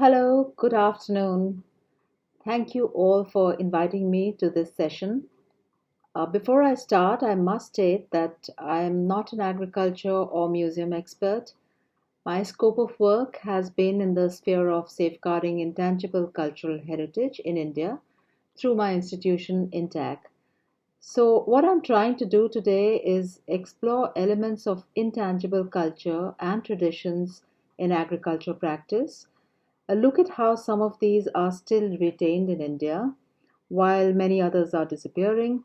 Hello, good afternoon. Thank you all for inviting me to this session. Before I start, I must state that I am not an agriculture or museum expert. My scope of work has been in the sphere of safeguarding intangible cultural heritage in India through my institution, INTAC. So, what I'm trying to do today is explore elements of intangible culture and traditions in agriculture practice, a look at how some of these are still retained in India, while many others are disappearing,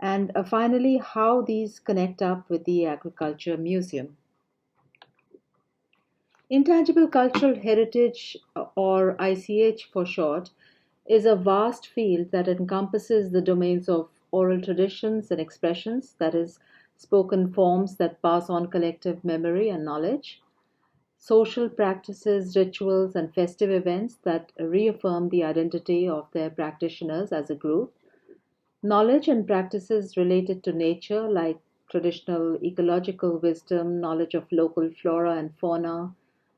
and finally, how these connect up with the Agriculture Museum. Intangible Cultural Heritage, or ICH for short, is a vast field that encompasses the domains of oral traditions and expressions, that is, spoken forms that pass on collective memory and knowledge, social practices, rituals, and festive events that reaffirm the identity of their practitioners as a group, knowledge and practices related to nature, like traditional ecological wisdom, knowledge of local flora and fauna,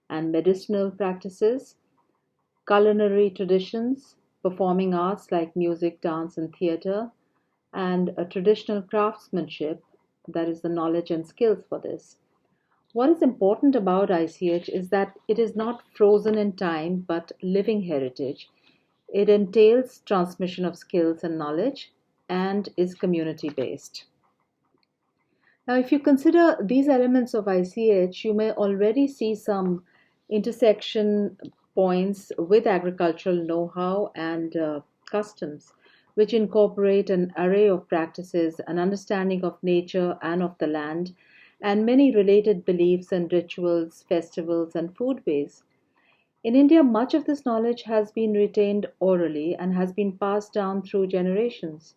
and medicinal practices, culinary traditions, performing arts like music, dance, and theater, and a traditional craftsmanship, that is, the knowledge and skills for this. What is important about ICH is that it is not frozen in time but living heritage. It entails transmission of skills and knowledge and is community based. Now, if you consider these elements of ICH, you may already see some intersection points with agricultural know how and customs, which incorporate an array of practices, an understanding of nature and of the land, and many related beliefs and rituals, festivals, and foodways. In India, much of this knowledge has been retained orally and has been passed down through generations.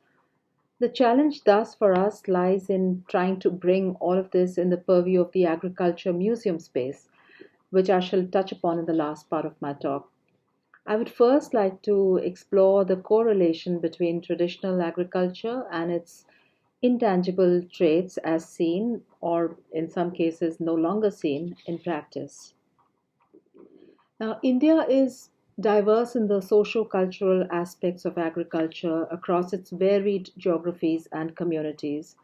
The challenge thus for us lies in trying to bring all of this in the purview of the agriculture museum space, which I shall touch upon in the last part of my talk. I would first like to explore the correlation between traditional agriculture and its intangible traits as seen, or in some cases no longer seen, in practice. Now, India is diverse in the socio-cultural aspects of agriculture across its varied geographies and communities.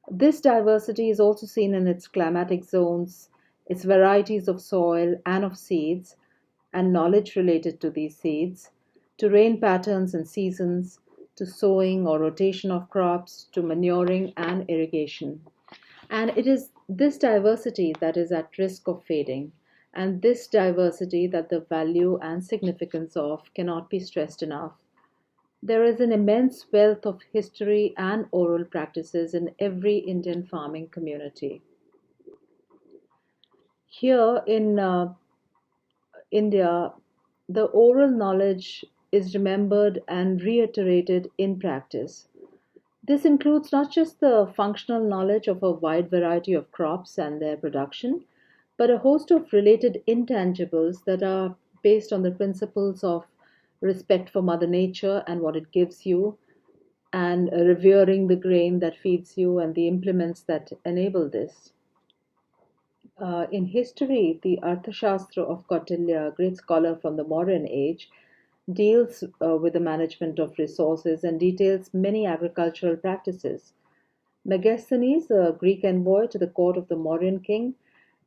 This diversity is also seen in its climatic zones, its varieties of soil and of seeds, and knowledge related to these seeds, to rain patterns and seasons, to sowing or rotation of crops, to manuring and irrigation. And it is this diversity that is at risk of fading, and this diversity that the value and significance of cannot be stressed enough. There is an immense wealth of history and oral practices in every Indian farming community. Here in India, the oral knowledge is remembered and reiterated in practice. This includes not just the functional knowledge of a wide variety of crops and their production, but a host of related intangibles that are based on the principles of respect for Mother Nature and what it gives you, and revering the grain that feeds you and the implements that enable this. In history, the Arthashastra of Kautilya, a great scholar from the modern age, deals with the management of resources and details many agricultural practices. Megasthenes, a Greek envoy to the court of the Mauryan king,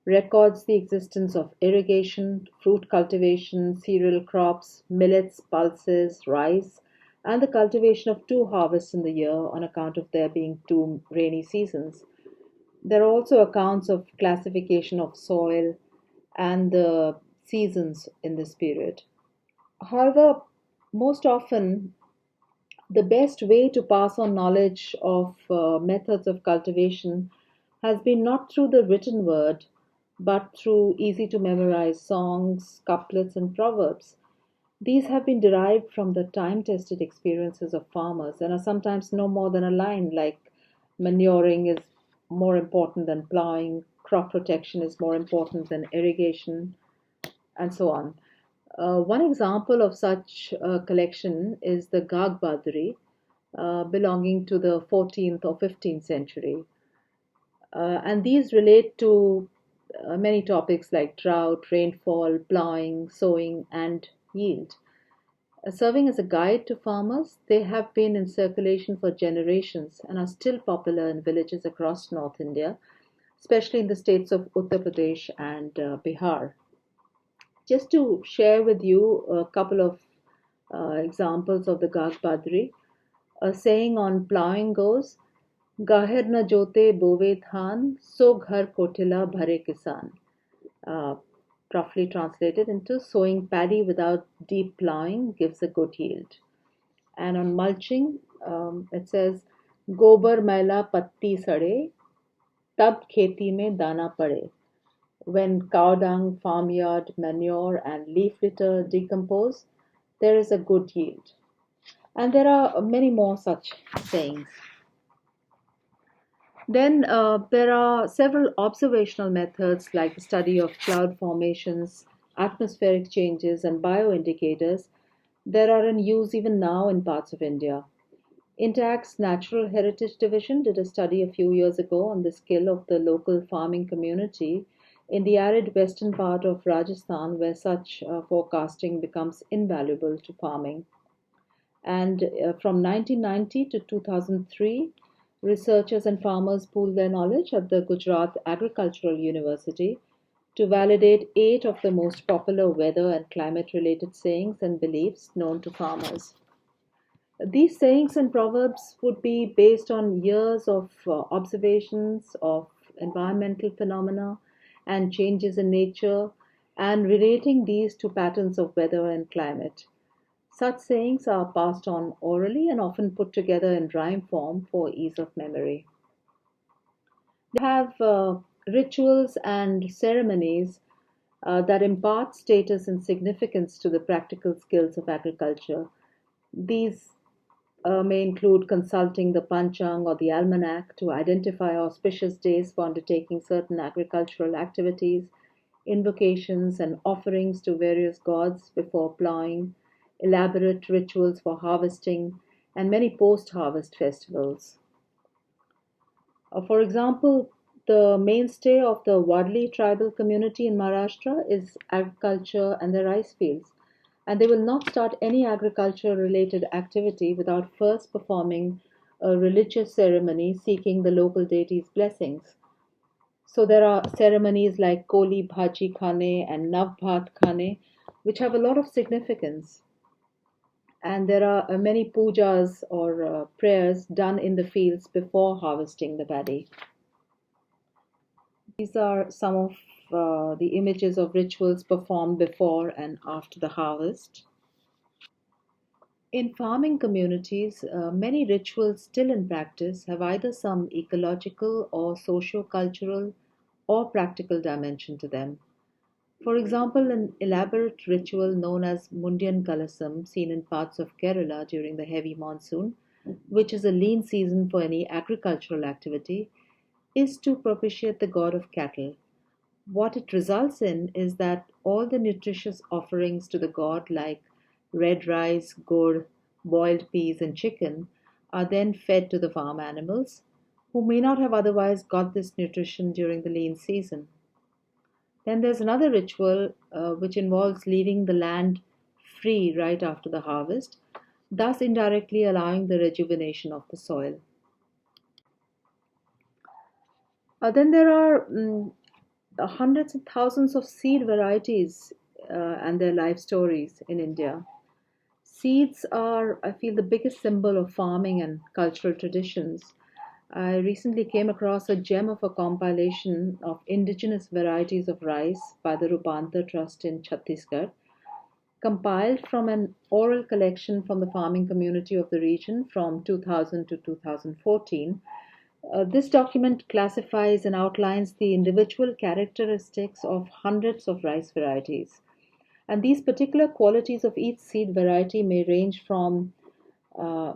records the existence of irrigation, fruit cultivation, cereal crops, millets, pulses, rice, and the cultivation of two harvests in the year on account of there being two rainy seasons. There are also accounts of classification of soil and the seasons in this period. However, most often the best way to pass on knowledge of methods of cultivation has been not through the written word, but through easy to memorize songs, couplets, and proverbs. These have been derived from the time tested experiences of farmers and are sometimes no more than a line like manuring is more important than plowing, crop protection is more important than irrigation, and so on. One example of such a collection is the Gag Badri, belonging to the 14th or 15th century. And these relate to many topics like drought, rainfall, plowing, sowing, and yield. Serving as a guide to farmers, they have been in circulation for generations and are still popular in villages across North India, especially in the states of Uttar Pradesh and Bihar. Just to share with you a couple of examples of the Gag Badri, a saying on plowing goes, Gaher na jote bove dhan, so ghar kotila bhare kisan. Uh, Roughly translated into sowing paddy without deep plowing gives a good yield. And on mulching, it says, Gobar maila patti sade, tab kheti mein dana pade. When cow dung, farmyard manure, and leaf litter decompose, there is a good yield. And there are many more such sayings. Then there are several observational methods like the study of cloud formations, atmospheric changes, and bioindicators that are in use even now in parts of India. Intact's Natural Heritage Division did a study a few years ago on the skill of the local farming community in the arid western part of Rajasthan, where such forecasting becomes invaluable to farming. And from 1990 to 2003, researchers and farmers pooled their knowledge at the Gujarat Agricultural University to validate 8 of the most popular weather and climate related sayings and beliefs known to farmers. These sayings and proverbs would be based on years of observations of environmental phenomena and changes in nature and relating these to patterns of weather and climate. Such sayings are passed on orally and often put together in rhyme form for ease of memory. They have rituals and ceremonies that impart status and significance to the practical skills of agriculture. These may include consulting the Panchang or the Almanac to identify auspicious days for undertaking certain agricultural activities, invocations and offerings to various gods before plowing, elaborate rituals for harvesting, and many post harvest festivals. For example, the mainstay of the Wadli tribal community in Maharashtra is agriculture and the rice fields, and they will not start any agriculture related activity without first performing a religious ceremony seeking the local deity's blessings. So there are ceremonies like Koli Bhaji Khane and Nav Bhat Khane, which have a lot of significance. And there are many pujas or prayers done in the fields before harvesting the paddy. These are some of the images of rituals performed before and after the harvest. In farming communities, many rituals still in practice have either some ecological or socio-cultural or practical dimension to them. For example, an elaborate ritual known as Mundian Kalasam, seen in parts of Kerala during the heavy monsoon, which is a lean season for any agricultural activity, is to propitiate the god of cattle. What it results in is that all the nutritious offerings to the god, like red rice, gur, boiled peas, and chicken, are then fed to the farm animals, who may not have otherwise got this nutrition during the lean season. Then there's another ritual which involves leaving the land free right after the harvest, thus indirectly allowing the rejuvenation of the soil. Then there are hundreds of thousands of seed varieties and their life stories in India. Seeds are, I feel, the biggest symbol of farming and cultural traditions. I recently came across a gem of a compilation of indigenous varieties of rice by the Rupanta Trust in Chhattisgarh, compiled from an oral collection from the farming community of the region from 2000 to 2014. This document classifies and outlines the individual characteristics of hundreds of rice varieties. And these particular qualities of each seed variety may range from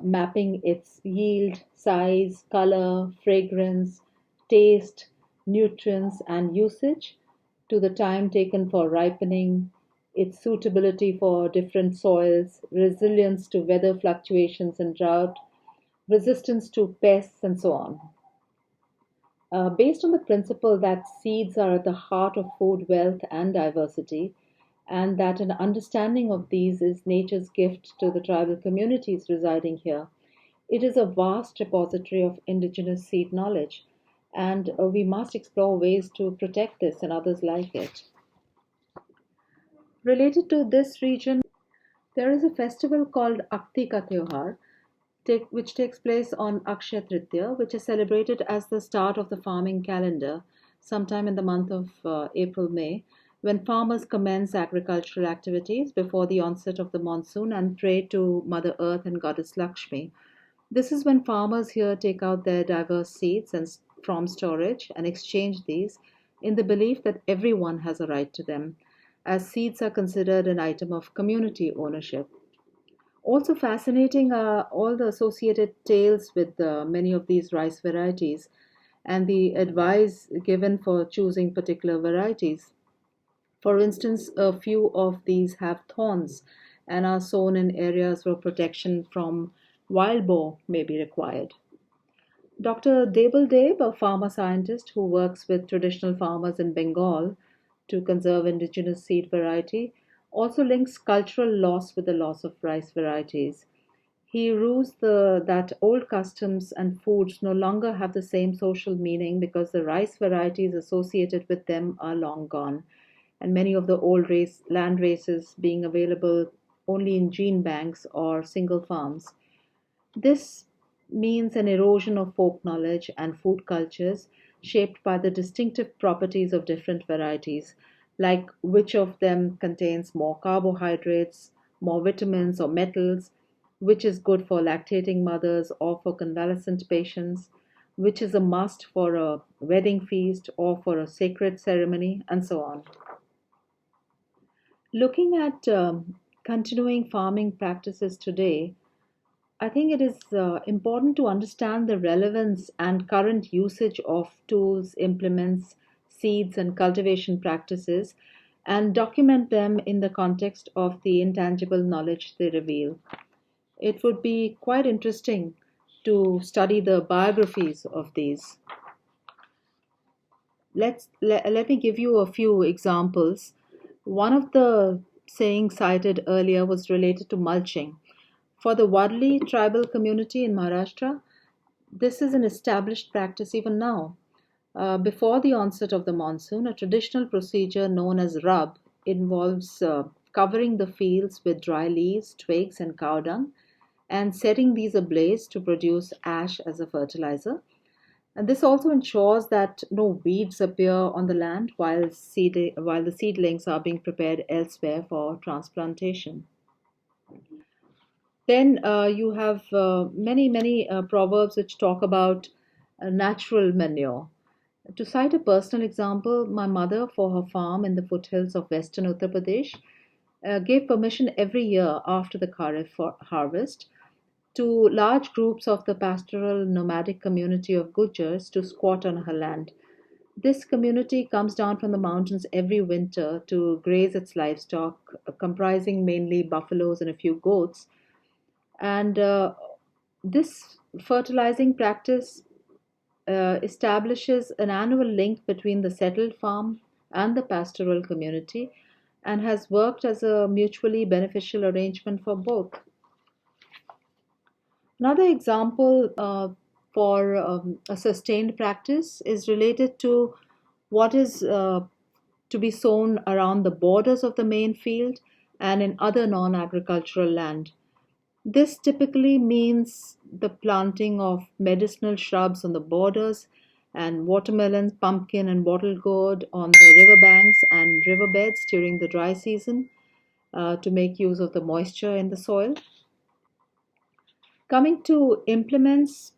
mapping its yield, size, color, fragrance, taste, nutrients, and usage to the time taken for ripening, its suitability for different soils, resilience to weather fluctuations and drought, resistance to pests, and so on. based on the principle that seeds are at the heart of food wealth and diversity, and that an understanding of these is nature's gift to the tribal communities residing here. It is a vast repository of indigenous seed knowledge, and we must explore ways to protect this and others like it. Related to this region, there is a festival called Akti Ka Tyohar, which takes place on Akshaya Tritiya, which is celebrated as the start of the farming calendar, sometime in the month of April May, when farmers commence agricultural activities before the onset of the monsoon and pray to Mother Earth and Goddess Lakshmi. This is when farmers here take out their diverse seeds from storage and exchange these in the belief that everyone has a right to them, as seeds are considered an item of community ownership. Also fascinating are all the associated tales with many of these rice varieties and the advice given for choosing particular varieties. For instance, a few of these have thorns and are sown in areas where protection from wild boar may be required. Dr. Debel Deb, a farmer scientist who works with traditional farmers in Bengal to conserve indigenous seed variety, also links cultural loss with the loss of rice varieties. He rues that old customs and foods no longer have the same social meaning because the rice varieties associated with them are long gone, and many of the old land races being available only in gene banks or single farms. This means an erosion of folk knowledge and food cultures shaped by the distinctive properties of different varieties, like which of them contains more carbohydrates, more vitamins or metals, which is good for lactating mothers or for convalescent patients, which is a must for a wedding feast or for a sacred ceremony, and so on. Looking at continuing farming practices today, I think it is important to understand the relevance and current usage of tools, implements, seeds, and cultivation practices and document them in the context of the intangible knowledge they reveal. It would be quite interesting to study the biographies of these. Let me give you a few examples. One of the sayings cited earlier was related to mulching. For the Wadli tribal community in Maharashtra, this is an established practice even now. Before the onset of the monsoon, a traditional procedure known as rub involves covering the fields with dry leaves, twigs, and cow dung and setting these ablaze to produce ash as a fertilizer. And this also ensures that no weeds appear on the land while the seedlings are being prepared elsewhere for transplantation. Then you have many proverbs which talk about natural manure. To cite a personal example, my mother, for her farm in the foothills of western Uttar Pradesh, gave permission every year after the Kharif harvest to large groups of the pastoral nomadic community of Gujars to squat on her land. This community comes down from the mountains every winter to graze its livestock, comprising mainly buffaloes and a few goats. And this fertilizing practice establishes an annual link between the settled farm and the pastoral community and has worked as a mutually beneficial arrangement for both. Another example for a sustained practice is related to what is to be sown around the borders of the main field and in other non agricultural land. This typically means the planting of medicinal shrubs on the borders and watermelon, pumpkin, and bottle gourd on the riverbanks and riverbeds during the dry season to make use of the moisture in the soil. Coming to implements,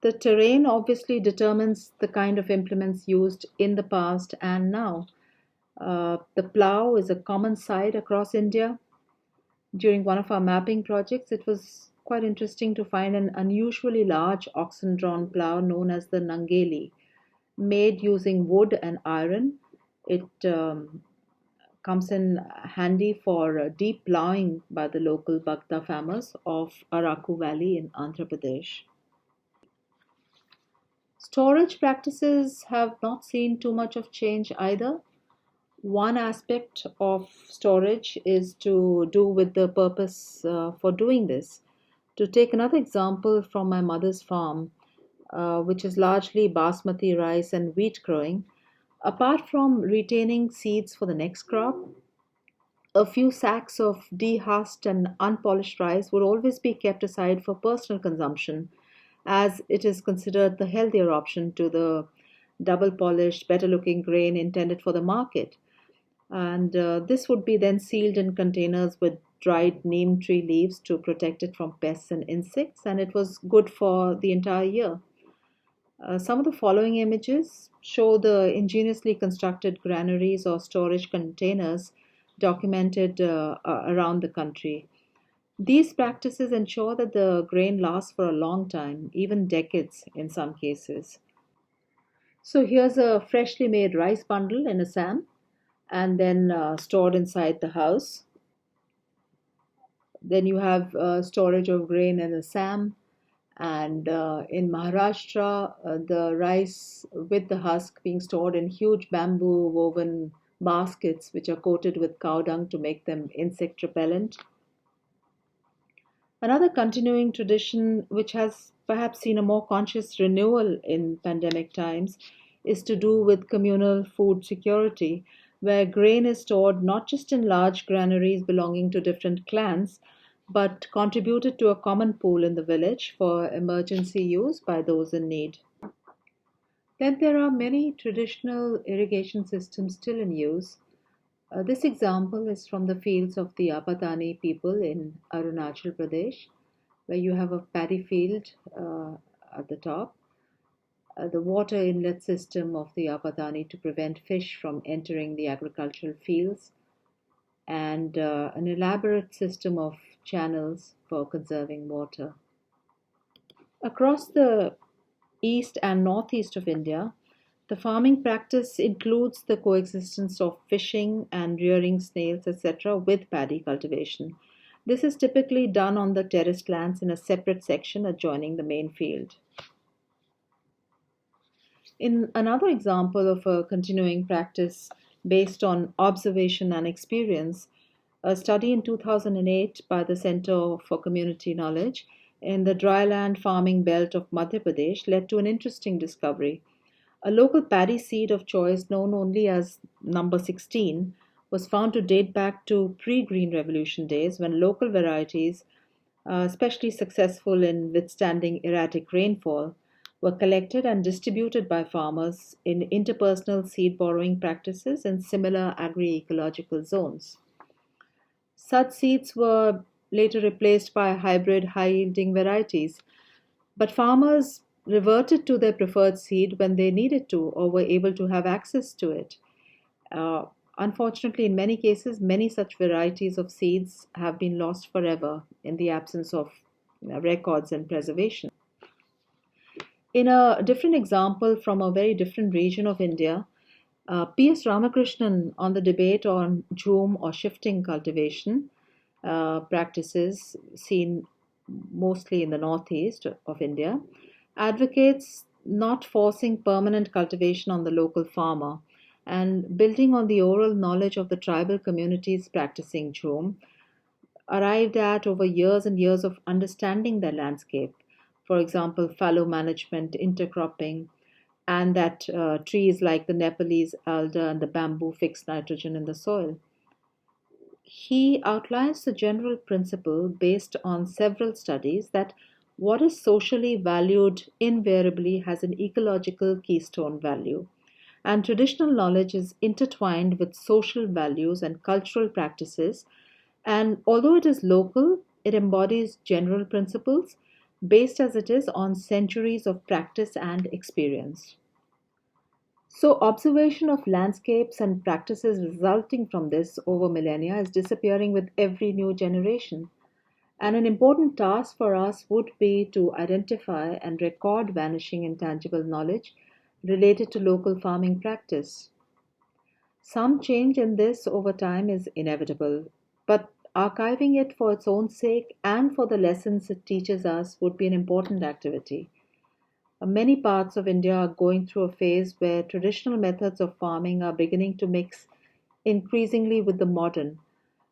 the terrain obviously determines the kind of implements used in the past and now. The plough is a common sight across India. During one of our mapping projects, it was quite interesting to find an unusually large oxen drawn plough known as the Nangeli, made using wood and iron. It comes in handy for deep ploughing by the local Bhakta farmers of Araku Valley in Andhra Pradesh. Storage practices have not seen too much of change either. One aspect of storage is to do with the purpose for doing this. To take another example from my mother's farm, which is largely basmati rice and wheat growing, apart from retaining seeds for the next crop, a few sacks of dehusked and unpolished rice would always be kept aside for personal consumption, as it is considered the healthier option to the double polished, better looking grain intended for the market. And this would be then sealed in containers with dried neem tree leaves to protect it from pests and insects, and it was good for the entire year. Some of the following images show the ingeniously constructed granaries or storage containers documented around the country. These practices ensure that the grain lasts for a long time, even decades in some cases. So here's a freshly made rice bundle in a SAM and then stored inside the house. Then you have storage of grain in a SAM. And in Maharashtra, the rice with the husk being stored in huge bamboo woven baskets, which are coated with cow dung to make them insect repellent. Another continuing tradition, which has perhaps seen a more conscious renewal in pandemic times, is to do with communal food security, where grain is stored not just in large granaries belonging to different clans, but contributed to a common pool in the village for emergency use by those in need. Then there are many traditional irrigation systems still in use. This example is from the fields of the Apatani people in Arunachal Pradesh, where you have a paddy field at the top, the water inlet system of the Apatani to prevent fish from entering the agricultural fields, and an elaborate system of channels for conserving water. Across the east and northeast of India, the farming practice includes the coexistence of fishing and rearing snails, etc., with paddy cultivation. This is typically done on the terraced lands in a separate section adjoining the main field. In another example of a continuing practice based on observation and experience, a study in 2008 by the Center for Community Knowledge in the dryland farming belt of Madhya Pradesh led to an interesting discovery. A local paddy seed of choice, known only as number 16, was found to date back to pre Green Revolution days when local varieties, especially successful in withstanding erratic rainfall, were collected and distributed by farmers in interpersonal seed borrowing practices in similar agri-ecological zones. Such seeds were later replaced by hybrid high-yielding varieties, but farmers reverted to their preferred seed when they needed to or were able to have access to it. Uh, Unfortunately, in many cases, many such varieties of seeds have been lost forever in the absence of records and preservation. In a different example from a very different region of India, P.S. Ramakrishnan on the debate on jhum or shifting cultivation practices seen mostly in the northeast of India advocates not forcing permanent cultivation on the local farmer and building on the oral knowledge of the tribal communities practicing jhum arrived at over years and years of understanding their landscape. For example, fallow management, intercropping, and that trees like the Nepalese alder and the bamboo fix nitrogen in the soil. He outlines the general principle based on several studies that what is socially valued invariably has an ecological keystone value. And traditional knowledge is intertwined with social values and cultural practices. And although it is local, it embodies general principles based as it is on centuries of practice and experience. So, observation of landscapes and practices resulting from this over millennia is disappearing with every new generation. And an important task for us would be to identify and record vanishing intangible knowledge related to local farming practice. Some change in this over time is inevitable, but archiving it for its own sake and for the lessons it teaches us would be an important activity. Many parts of India are going through a phase where traditional methods of farming are beginning to mix increasingly with the modern,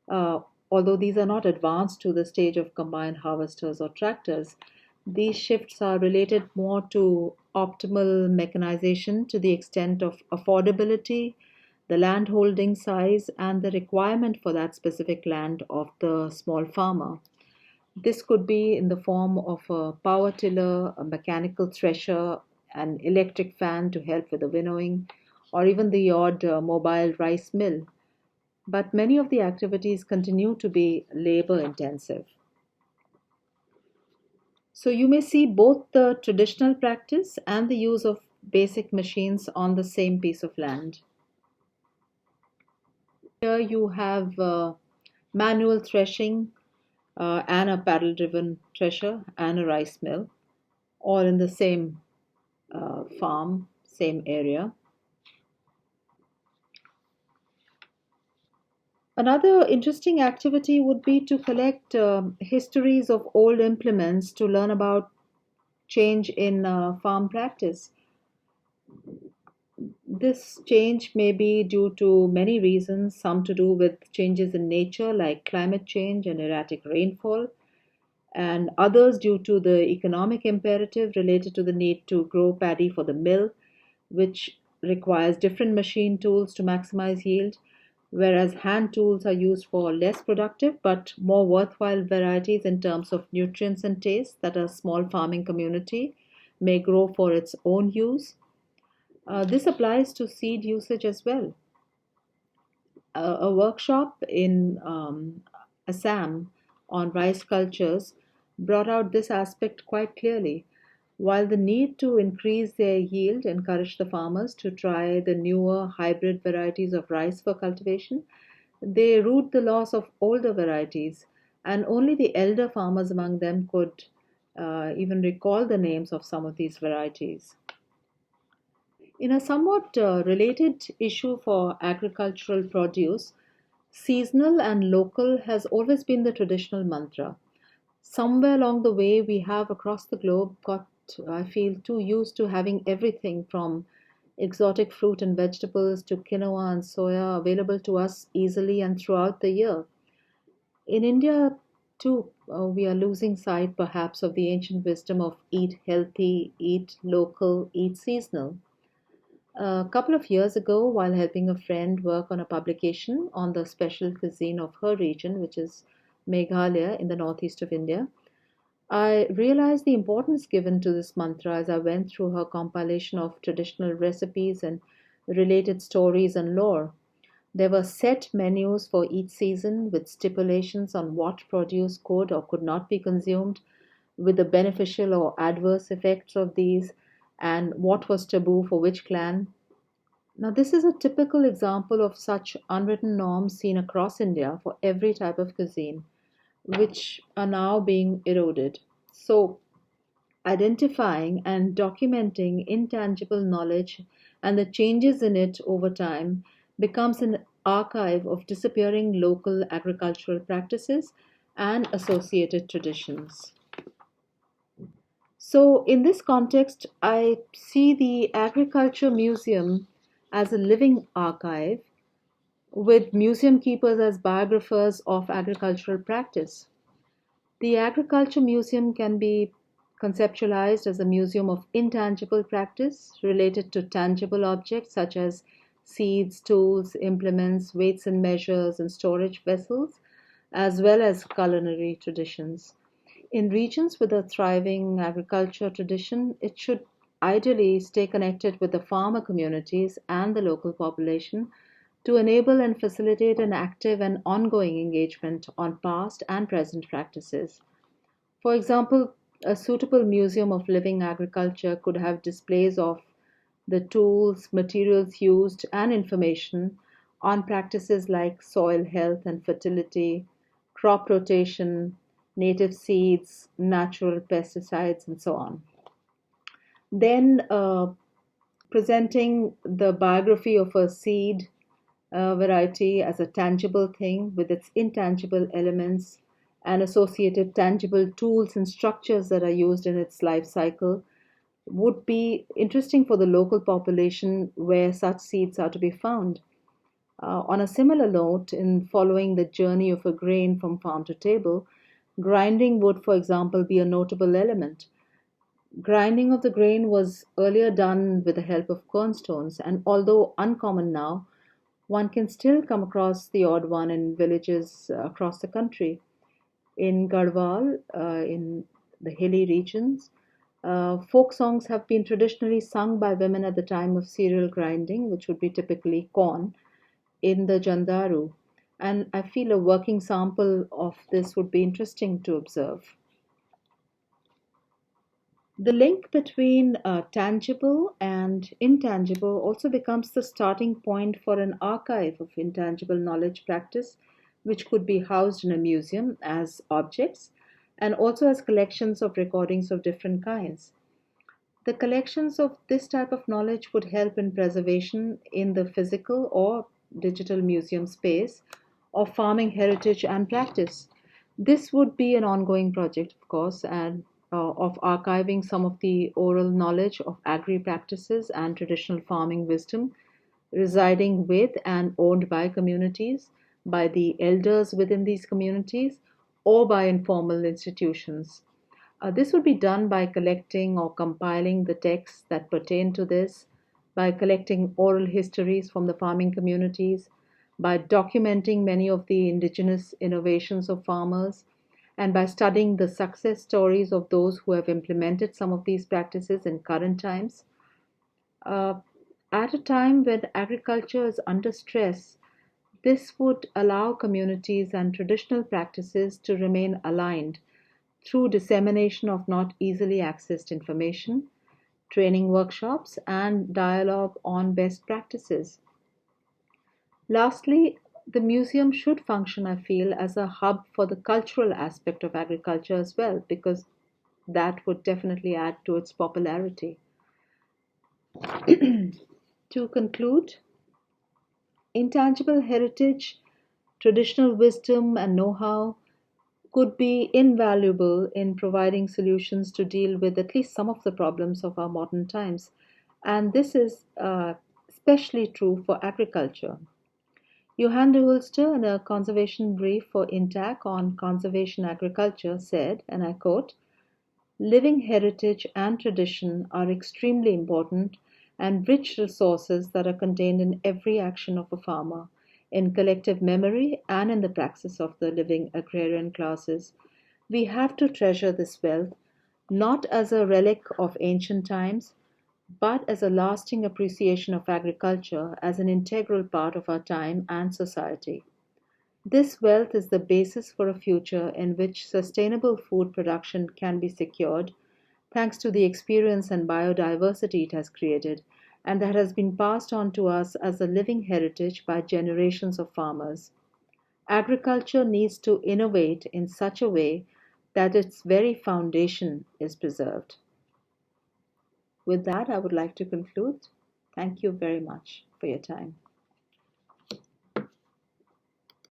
uh, although these are not advanced to the stage of combined harvesters or tractors. These shifts are related more to optimal mechanization to the extent of affordability, the land holding size, and the requirement for that specific land of the small farmer. This could be in the form of a power tiller, a mechanical thresher, an electric fan to help with the winnowing, or even the odd mobile rice mill. But many of the activities continue to be labor intensive. So you may see both the traditional practice and the use of basic machines on the same piece of land. Here you have manual threshing and a paddle driven thresher and a rice mill, all in the same farm, same area. Another interesting activity would be to collect histories of old implements to learn about change in farm practice. This change may be due to many reasons, some to do with changes in nature like climate change and erratic rainfall, and others due to the economic imperative related to the need to grow paddy for the mill, which requires different machine tools to maximize yield, whereas hand tools are used for less productive but more worthwhile varieties in terms of nutrients and taste that a small farming community may grow for its own use. This applies to seed usage as well. A workshop in Assam on rice cultures brought out this aspect quite clearly. While the need to increase their yield encouraged the farmers to try the newer hybrid varieties of rice for cultivation, they ruled the loss of older varieties, and only the elder farmers among them could even recall the names of some of these varieties. In a somewhat related issue for agricultural produce, seasonal and local has always been the traditional mantra. Somewhere along the way, we have across the globe got, I feel, too used to having everything from exotic fruit and vegetables to quinoa and soya available to us easily and throughout the year. In India, too, we are losing sight perhaps of the ancient wisdom of eat healthy, eat local, eat seasonal. A couple of years ago, while helping a friend work on a publication on the special cuisine of her region, which is Meghalaya in the northeast of India, I realized the importance given to this mantra as I went through her compilation of traditional recipes and related stories and lore. There were set menus for each season with stipulations on what produce could or could not be consumed, with the beneficial or adverse effects of these, and what was taboo for which clan. Now, this is a typical example of such unwritten norms seen across India for every type of cuisine, which are now being eroded. So, identifying and documenting intangible knowledge and the changes in it over time becomes an archive of disappearing local agricultural practices and associated traditions. So, in this context, I see the Agriculture Museum as a living archive with museum keepers as biographers of agricultural practice. The Agriculture Museum can be conceptualized as a museum of intangible practice related to tangible objects such as seeds, tools, implements, weights and measures, and storage vessels, as well as culinary traditions. In regions with a thriving agriculture tradition, it should ideally stay connected with the farmer communities and the local population to enable and facilitate an active and ongoing engagement on past and present practices. For example, a suitable museum of living agriculture could have displays of the tools, materials used, and information on practices like soil health and fertility, crop rotation, native seeds, natural pesticides, and so on. Then, presenting the biography of a seed variety as a tangible thing with its intangible elements and associated tangible tools and structures that are used in its life cycle would be interesting for the local population where such seeds are to be found. On a similar note, in following the journey of a grain from farm to table, grinding would, for example, be a notable element. Grinding of the grain was earlier done with the help of cornstones, and although uncommon now, one can still come across the odd one in villages across the country. In Garhwal, in the hilly regions, folk songs have been traditionally sung by women at the time of cereal grinding, which would be typically corn, in the Jandaru. And I feel a working sample of this would be interesting to observe. The link between tangible and intangible also becomes the starting point for an archive of intangible knowledge practice, which could be housed in a museum as objects and also as collections of recordings of different kinds. The collections of this type of knowledge would help in preservation in the physical or digital museum space of farming heritage and practice. This would be an ongoing project, of course, and of archiving some of the oral knowledge of agri practices and traditional farming wisdom residing with and owned by communities, by the elders within these communities, or by informal institutions. This would be done by collecting or compiling the texts that pertain to this, by collecting oral histories from the farming communities, by documenting many of the indigenous innovations of farmers, and by studying the success stories of those who have implemented some of these practices in current times. Uh, at a time when agriculture is under stress, this would allow communities and traditional practices to remain aligned through dissemination of not easily accessed information, training workshops, and dialogue on best practices. Lastly, the museum should function, I feel, as a hub for the cultural aspect of agriculture as well, because that would definitely add to its popularity. To conclude, intangible heritage, traditional wisdom, and know how could be invaluable in providing solutions to deal with at least some of the problems of our modern times. And this is especially true for agriculture. Johan de Hulster, in a conservation brief for INTAC on conservation agriculture, said, and I quote, living heritage and tradition are extremely important and rich resources that are contained in every action of a farmer, in collective memory, and in the praxis of the living agrarian classes. We have to treasure this wealth not as a relic of ancient times, but as a lasting appreciation of agriculture as an integral part of our time and society. This wealth is the basis for a future in which sustainable food production can be secured thanks to the experience and biodiversity it has created, and that has been passed on to us as a living heritage by generations of farmers. Agriculture needs to innovate in such a way that its very foundation is preserved. With that, I would like to conclude. Thank you very much for your time.